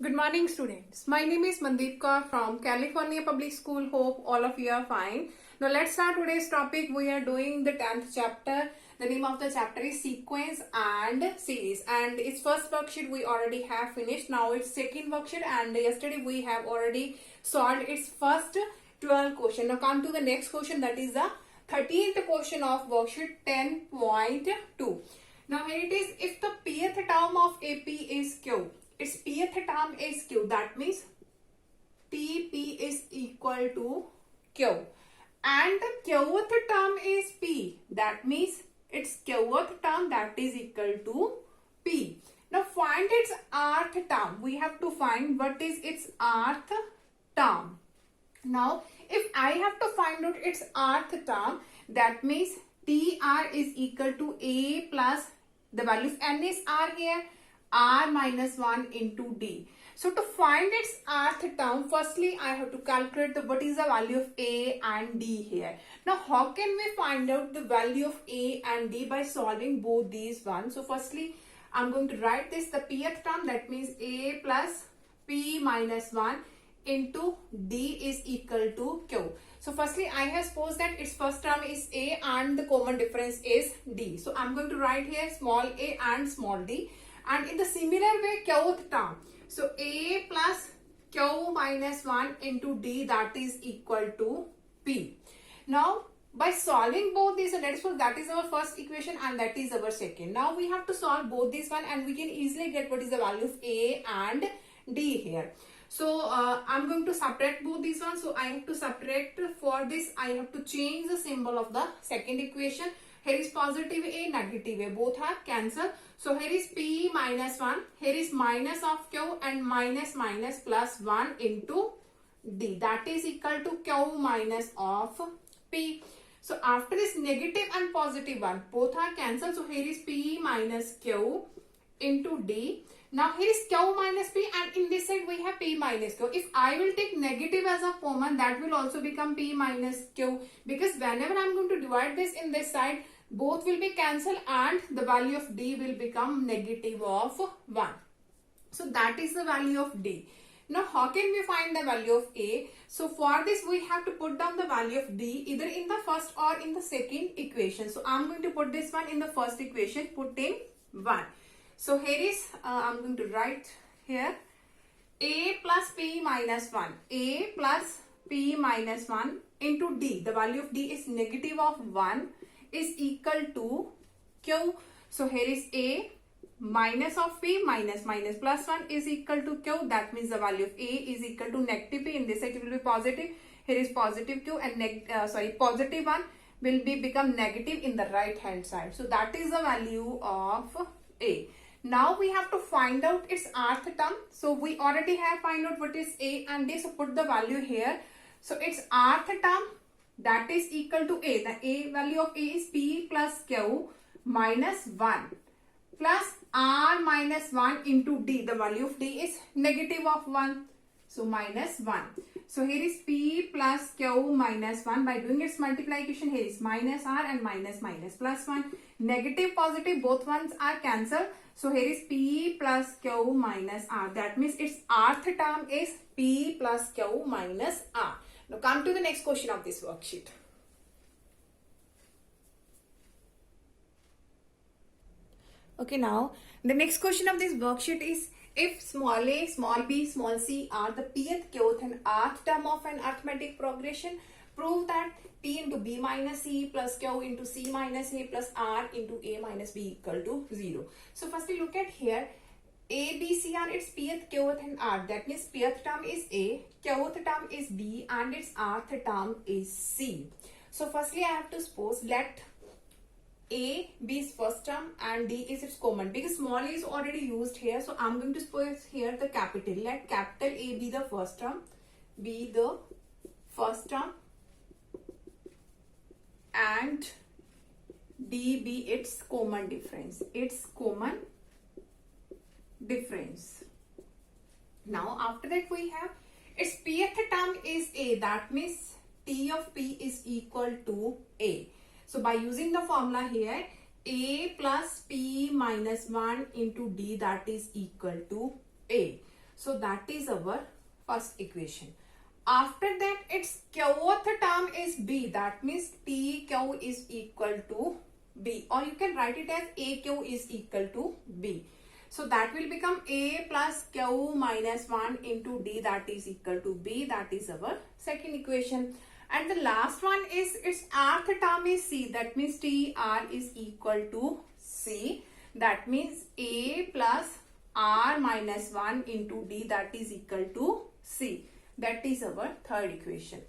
Good morning, students. My name is Mandeep Kaur from California Public School. Hope all of you are fine. Now, let's start today's topic. We are doing the 10th chapter. The name of the chapter is Sequence and Series. And its first worksheet we already have finished. Now, it's second worksheet. And yesterday we have already solved its first 12 question. Now, come to the next question. That is the 13th question of worksheet 10.2. Now, here it is. If the pth term of AP is Q, its pth term is Q. That means TP is equal to Q. And the qth term is P. That means its qth term that is equal to P. Now find its rth term. We have to find what is its rth term. Now if I have to find out its rth term, that means TR is equal to A plus the value of N is R here, R minus 1 into D. So to find its rth term, firstly I have to calculate what is the value of A and D here. Now how can we find out the value of A and D? By solving both these ones. So firstly I'm going to write this, the pth term, that means A plus P minus 1 into D is equal to Q. So firstly I have supposed that its first term is A and the common difference is D. So I'm going to write here small a and small d. And in the similar way, qth term. So A plus Q minus 1 into D, that is equal to P. Now, by solving both these, that is our first equation and that is our second. Now, we have to solve both these one and we can easily get what is the value of A and D here. So, I'm going to subtract both these ones. So, I have to subtract. For this, I have to change the symbol of the second equation. Here is positive A, negative A. Both are cancelled. So here is P minus 1. Here is minus of Q and minus minus plus 1 into D. That is equal to Q minus of P. So after this negative and positive 1, both are cancelled. So here is P minus Q into D. Now here is Q minus P and in this side we have P minus Q. If I will take negative as a common, that will also become P minus Q, because whenever I am going to divide this in this side, both will be cancelled and the value of D will become negative of 1. So that is the value of D. Now how can we find the value of A? So for this we have to put down the value of D either in the first or in the second equation. So I am going to put this one in the first equation, put in 1. So here is, I am going to write here A plus P minus 1. A plus P minus 1 into D. The value of D is negative of 1 is equal to Q. So here is A minus of P minus minus plus 1 is equal to Q. That means the value of A is equal to negative P. In this side it will be positive. Here is positive Q and positive 1 will become negative in the right hand side. So that is the value of A. Now we have to find out its rth term. So we already have find out what is A and D. So put the value here. So its rth term, that is equal to A. The A value of A is P plus Q minus 1 plus R minus 1 into D. The value of D is negative of 1. So minus 1. So here is P plus Q minus 1. By doing its multiplication, here is minus R and minus minus plus 1. Negative, positive, both ones are cancelled. So here is P plus Q minus R. That means its rth term is P plus Q minus R. Now come to the next question of this worksheet. Okay, now the next question of this worksheet is, if small a, small b, small c are the pth, qth and rth term of an arithmetic progression, prove that p into b minus c plus q into c minus a plus r into a minus b equal to 0. So firstly look at here. A, B, C are its pth, qth and r. That means pth term is A, qth term is B and its rth term is C. So firstly I have to suppose let A be its first term and D is its common, because small a is already used here. So I'm going to suppose here the capital. Let capital A be the first term, be the first term and D be its common difference. Its common difference. Now after that we have its pth term is A. That means T of P is equal to A. So by using the formula here, A plus P minus 1 into D, that is equal to A. So that is our first equation. After that, its qth term is b. That means tq is equal to b, or you can write it as aq is equal to b. So that will become a plus q minus 1 into d, that is equal to b. That is our second equation. And the last one is its rth term is c. That means tr is equal to c. That means a plus r minus 1 into d, that is equal to c. That is our third equation.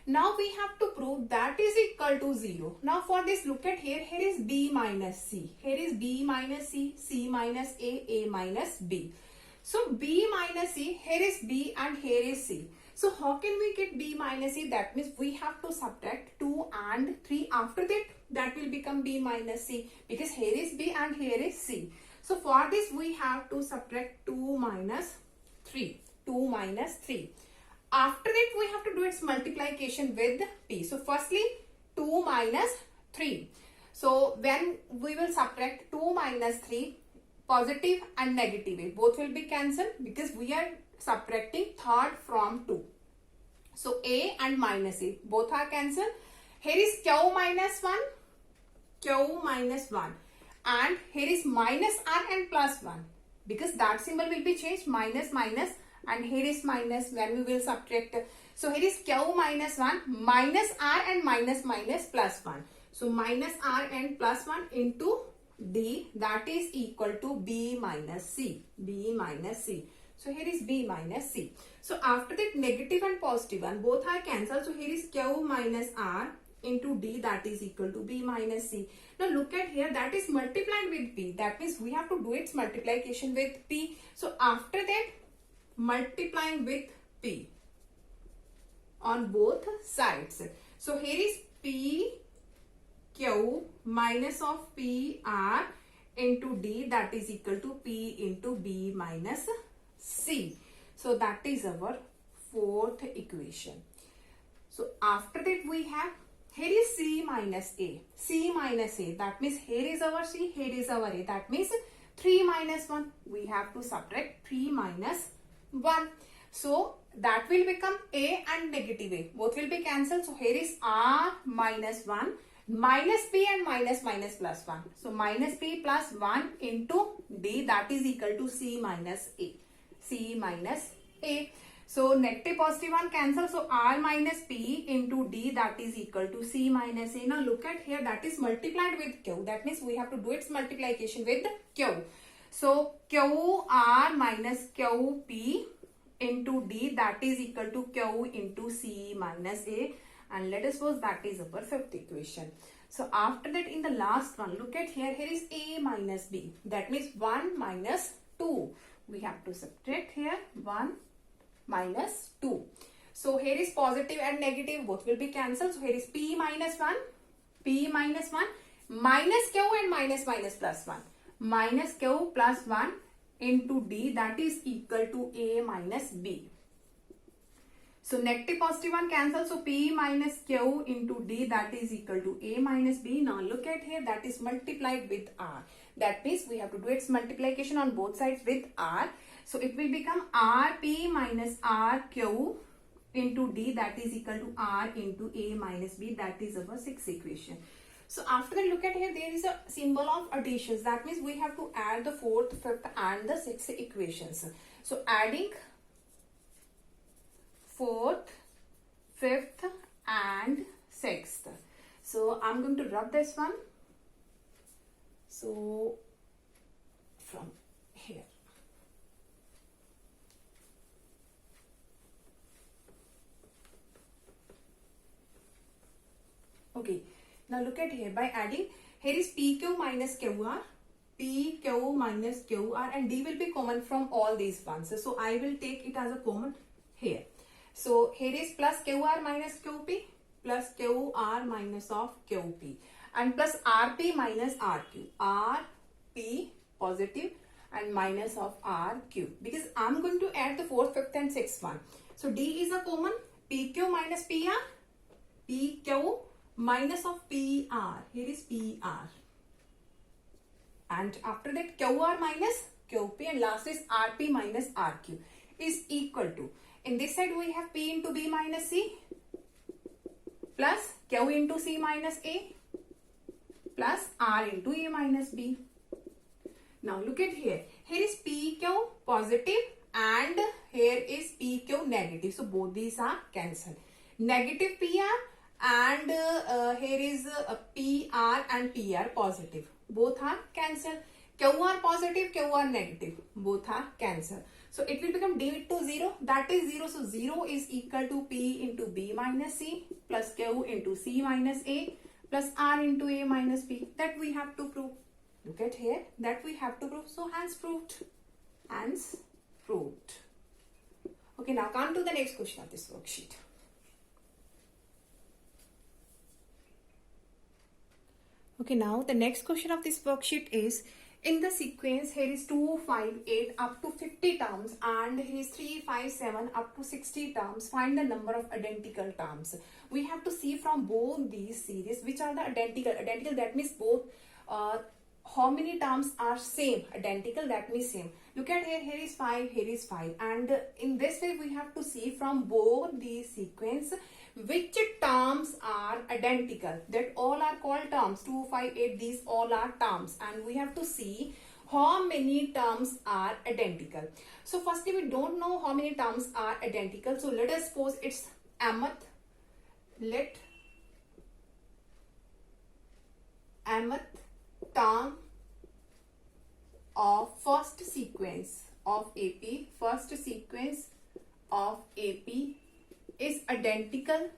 Now we have to prove that is equal to 0. Now for this, look at here. Here is b minus c. Here is b minus c minus a minus b. So b minus c, here is b and here is c. So how can we get b minus c? That means we have to subtract 2 and 3. After that will become b minus c, because here is b and here is c. So for this we have to subtract 2 minus 3. 2 minus 3. After that we have to do its multiplication with p. So firstly 2 minus 3. So when we will subtract 2 minus 3, positive and negative way, both will be cancelled because we are subtracting third from 2. So a and minus a, both are cancelled. Here is q minus 1, q minus 1. And here is minus r and plus 1. Because that symbol will be changed, minus minus, and here is minus when we will subtract. So here is q minus 1, minus r and minus minus plus 1. So minus r and plus 1 into d, that is equal to b minus c. b minus c. So here is b minus c. So after that, negative and positive one, both are cancelled. So here is q minus r into d, that is equal to b minus c. Now look at here, that is multiplied with p. That means we have to do its multiplication with p. So after that, multiplying with p on both sides. So here is p q minus of p r into d, that is equal to p into b minus c. So that is our fourth equation. So after that we have, here is c minus a. c minus a, that means here is our c, here is our a. That means 3 minus 1. We have to subtract 3 minus 1. So that will become a and negative a. Both will be cancelled. So here is r minus 1, minus p and minus minus plus 1. So minus p plus 1 into d, that is equal to c minus a. c minus a. So negative positive one cancel. So r minus p into d, that is equal to c minus a. Now look at here, that is multiplied with q. That means we have to do its multiplication with q. So q r minus q p into d, that is equal to q into c minus a. And let us suppose that is our fifth equation. So after that, in the last one, look at here, here is a minus b. That means 1 minus 2. We have to subtract here 1 minus 2. So here is positive and negative, both will be cancelled. So here is p minus 1, minus q and minus minus plus 1. Minus q plus 1 into d, that is equal to a minus b. So negative positive one cancel. So p minus q into d, that is equal to a minus b. Now look at here, that is multiplied with r. That means we have to do its multiplication on both sides with r. So it will become rp minus rq into d, that is equal to r into a minus b. That is our sixth equation. So after that, look at here, there is a symbol of additions. That means we have to add the fourth, fifth and the sixth equations. So adding fourth, fifth and sixth. So I'm going to rub this one. So from here. Okay. Now look at here, by adding, here is PQ minus QR, PQ minus QR, and D will be common from all these ones. So I will take it as a common here. So here is plus QR minus QP, plus QR minus of QP, and plus RP minus RQ. RP positive and minus of RQ. Because I'm going to add the fourth, fifth and sixth one. So D is a common, PQ minus PR, PQ minus of PR, here is PR, and after that QR minus QP, and last is RP minus RQ. is equal to, in this side we have P into B minus C plus Q into C minus A plus R into A minus B. Now look at here. Here is PQ positive and here is PQ negative. So both these are cancelled. Negative PR and here is PR and PR positive. Both are cancelled. QR positive, QR negative. Both are cancelled. So it will become D to 0. That is 0. So 0 is equal to P into B minus C plus Q into C minus A plus R into A minus B. That we have to prove. Look at here. That we have to prove. So hence proved. Hence proved. Okay, now come to the next question of this worksheet. Okay, now the next question of this worksheet is, in the sequence here is 2, 5, 8 up to 50 terms and here is 3, 5, 7 up to 60 terms. Find the number of identical terms. We have to see from both these series which are the identical. Identical, that means both how many terms are same. Identical, that means same. Look at here, here is 5, here is 5, and in this way we have to see from both these sequence which terms are identical. That all are called terms. 2, 5, 8, these all are terms, and we have to see how many terms are identical. So firstly, we don't know how many terms are identical. So let us suppose it's mth. Let mth term of first sequence of AP, first sequence of AP is identical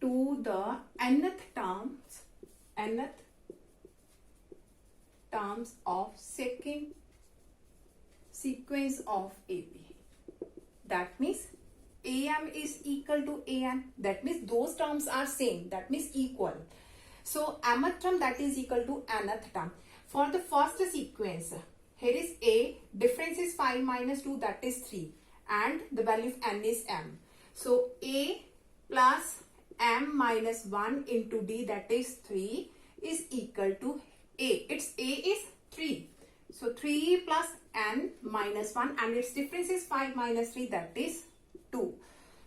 to the nth terms of second sequence of AP. That means AM is equal to AN. That means those terms are same. That means equal. So mth term, that is equal to nth term. For the first sequence, here is A, difference is 5 minus 2, that is 3. And the value of n is m. So A plus m minus 1 into D, that is 3, is equal to A. Its A is 3. So 3 plus n minus 1 and its difference is 5 minus 3, that is 2.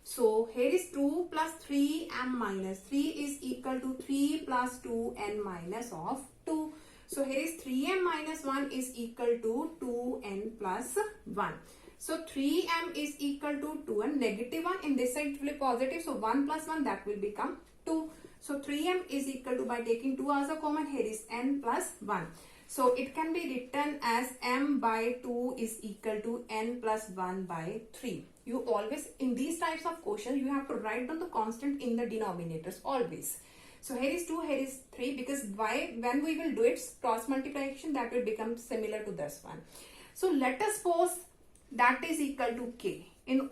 So here is 2 plus 3m minus 3 is equal to 3 plus 2n minus of 2. So here is 3m minus 1 is equal to 2n plus 1. So 3m is equal to 2 and negative 1. In this side it will be positive. So 1 plus 1, that will become 2. So 3m is equal to, by taking 2 as a common, here is n plus 1. So it can be written as m by 2 is equal to n plus 1 by 3. You always, in these types of questions, you have to write down the constant in the denominators always. So here is 2, here is 3, because when we will do it cross multiplication, that will become similar to this one. So let us suppose that is equal to k. In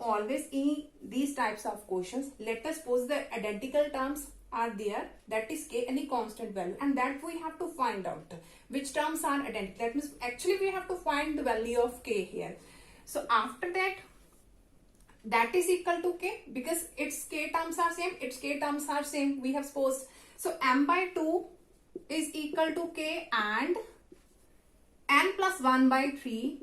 these types of questions, let us suppose the identical terms are there, that is k, any constant value, and that we have to find out which terms are identical. That means actually we have to find the value of k here. So after that is equal to k, because its k terms are same, we have supposed. So m by 2 is equal to k and n plus 1 by 3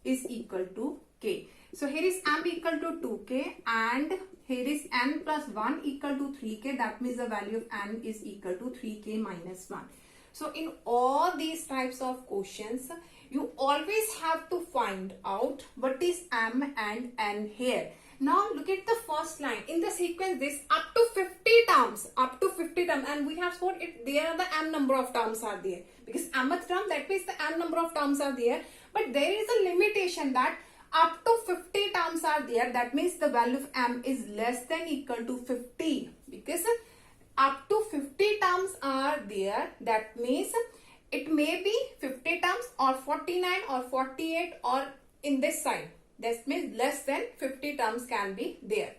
is equal to k. So here is m equal to 2k and here is n plus 1 equal to 3k. That means the value of n is equal to 3k minus 1. So in all these types of questions, you always have to find out what is m and n here. Now look at the first line. In the sequence, this up to 50 terms, and we have shown it, there are the m number of terms are there. Because mth term, that means the m number of terms are there. But there is a limitation that up to 50 terms are there. That means the value of m is less than equal to 50. Because up to 50 terms are there. That means it may be 50 terms or 49 or 48 or in this side. That means less than 50 terms can be there.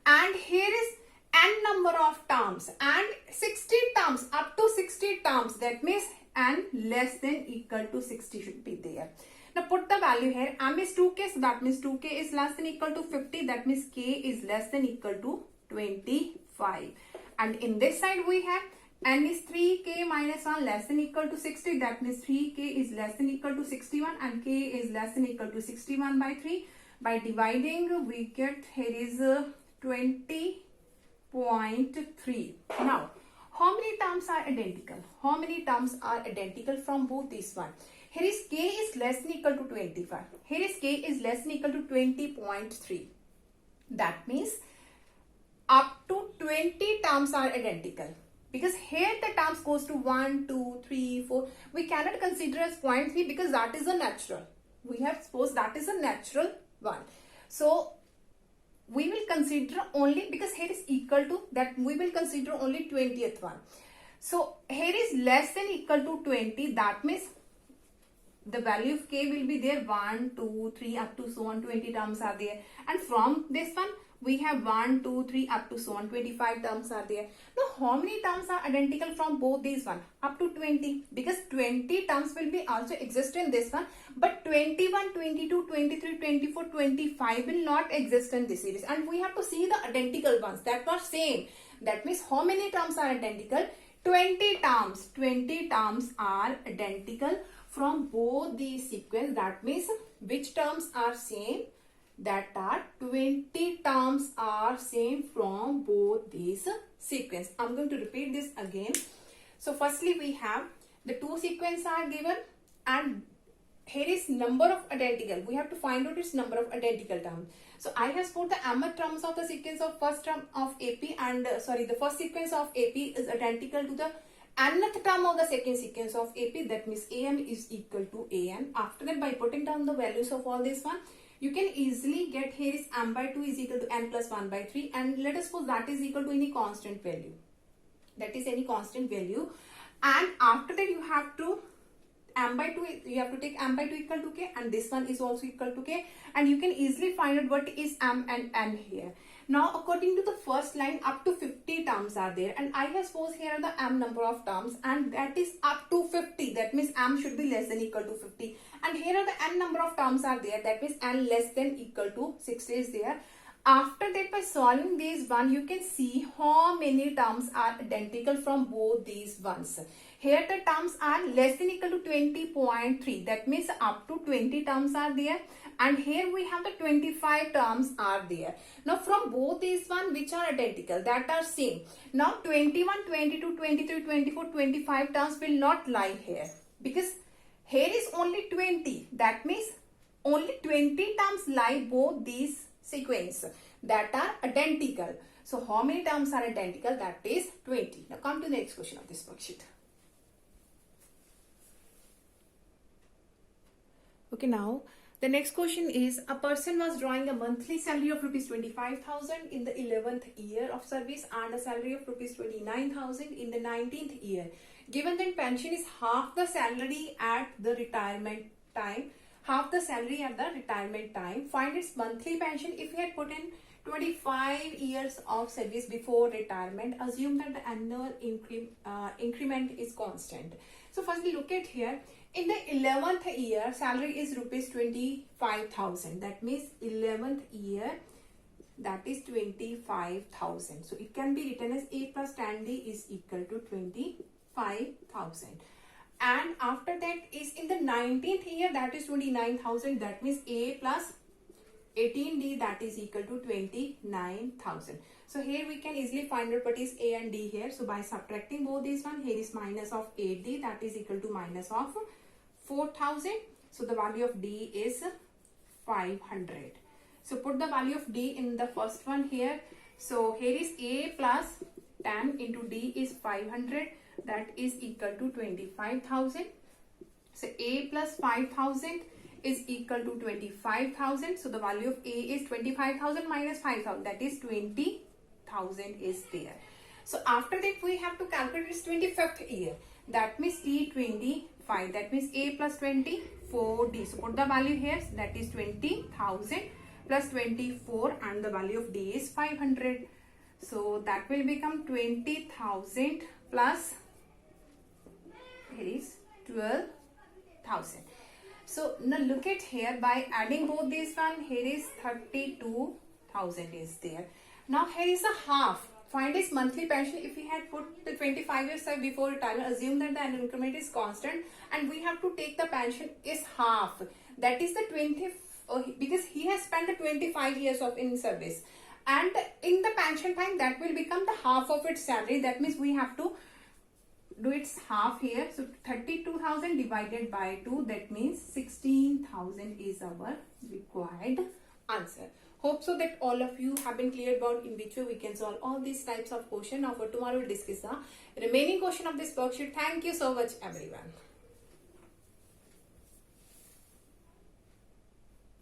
And here is n number of terms and 60 terms, up to 60 terms. That means n less than equal to 60 should be there. Now put the value here. M is 2k, so that means 2k is less than equal to 50. That means k is less than equal to 25. And in this side we have n is 3k minus one less than equal to 60. That means 3k is less than equal to 61 and k is less than equal to 61 by 3. By dividing, we get here is 20.3. Now, how many terms are identical? How many terms are identical from both this one? Here is k is less than equal to 25. Here is k is less than equal to 20.3. That means up to 20 terms are identical. Because here the terms goes to 1, 2, 3, 4. We cannot consider as 0.3 because that is a natural. We have supposed that is a natural one. So we will consider only, because here is equal to that, we will consider only 20th one. So here is less than equal to 20. That means the value of k will be there 1, 2, 3 up to so on 20 terms are there. And from this one we have 1, 2, 3 up to so on 25 terms are there. Now how many terms are identical from both these one? Up to 20, because 20 terms will be also exist in this one, but 21, 22, 23, 24, 25 will not exist in this series, and we have to see the identical ones that are same. That means how many terms are identical? 20 terms. 20 terms are identical from both these sequence. That means which terms are same? That are 20 terms are same from both these sequence. I'm going to repeat this again. So firstly we have the two sequence are given and here is number of identical. We have to find out its number of identical terms. So I have put the mth terms of the sequence of first term of AP and the first sequence of AP is identical to the nth term of the second sequence of AP. That means AM is equal to AN. After that, by putting down the values of all this one, you can easily get here is m by 2 is equal to n plus 1 by 3, and let us suppose that is equal to any constant value. That is any constant value, and after that you have to m by 2, you have to take m by 2 equal to k, and this one is also equal to k, and you can easily find out what is m and n here. Now according to the first line, up to 50 terms are there, and I have suppose here are the m number of terms, and that is up to 50. That means m should be less than equal to 50, and here are the n number of terms are there. That means n less than equal to 60 is there. After that, by solving these one, you can see how many terms are identical from both these ones. Here the terms are less than equal to 20.3. That means up to 20 terms are there. And here we have the 25 terms are there. Now from both these one, which are identical, that are same. Now 21, 22, 23, 24, 25 terms will not lie here. Because here is only 20. That means only 20 terms lie both these sequence that are identical. So how many terms are identical? That is 20. Now come to the next question of this worksheet. Okay, now the next question is, a person was drawing a monthly salary of rupees 25,000 in the 11th year of service and a salary of rupees 29,000 in the 19th year. Given that pension is half the salary at the retirement time, find its monthly pension if he had put in 25 years of service before retirement. Assume that the annual increment is constant. So firstly, look at here. In the 11th year, salary is rupees 25,000. That means 11th year, that is 25,000. So it can be written as A plus tan D is equal to 25,000. And after that is in the 19th year, that is 29,000. That means A plus 18D, that is equal to 29,000. So here we can easily find out what is A and D here. So by subtracting both these one, here is minus of 8D, that is equal to minus of 4,000. So the value of D is 500. So put the value of D in the first one here. So here is A plus 10 into D is 500. That is equal to 25,000. So A plus 5,000 is equal to 25,000. So the value of A is 25,000 minus 5,000. That is 20,000 is there. So after that we have to calculate its 25th year. That means T25. That means A plus 24D. So put the value here. That is 20,000 plus 24 and the value of D is 500. So that will become 20,000 plus here is 12,000. So now look at here, by adding both these one, here is 32,000 is there. Now here is a half. find his monthly pension. If we had put the 25 years before retirement, assume that the annual increment is constant, and we have to take the pension is half. That is the 20, because he has spent the 25 years of in service, and in the pension time that will become the half of its salary. That means we have to do its half here. So 32,000 divided by 2, that means 16,000 is our required answer. Hope so that all of you have been clear about in which way we can solve all these types of question. Now for tomorrow we'll discuss the remaining question of this worksheet. Thank you so much everyone.